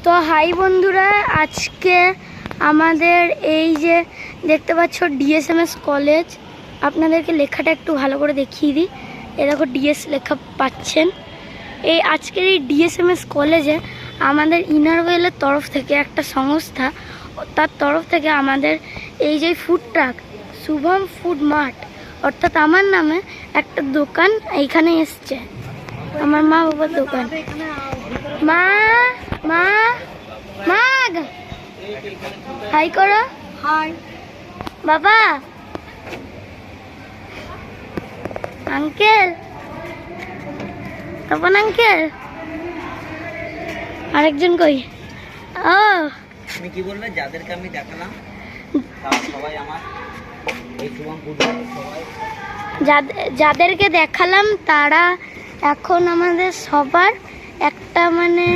তো হাই বন্ধুরা, আজকে আমাদের এই যে দেখতে পাচ্ছ ডিএসএমএস কলেজ, আপনাদেরকে লেখাটা একটু ভালো করে দেখিয়ে দিই। এ দেখো ডিএস লেখা পাচ্ছেন। এই আজকের এই ডিএসএমএস কলেজে আমাদের ইনারওয়েলের তরফ থেকে একটা সংস্থা, তার তরফ থেকে আমাদের এই যে food truck Shubham food mart অর্থাৎ আমার নামে একটা দোকান এইখানে এসছে। আমার মা বাবার দোকান। মা মা মা হাই করো। হাই বাবা, আঙ্কেল, তপন আঙ্কেল, আরেকজন কই? ও তুমি কি বলবে? যাদেরকে আমি দেখালাম সবাই আমার এই শুভম ফুড সবাই যাদেরকে দেখালাম তারা এখন আমাদের সবার একটা মানে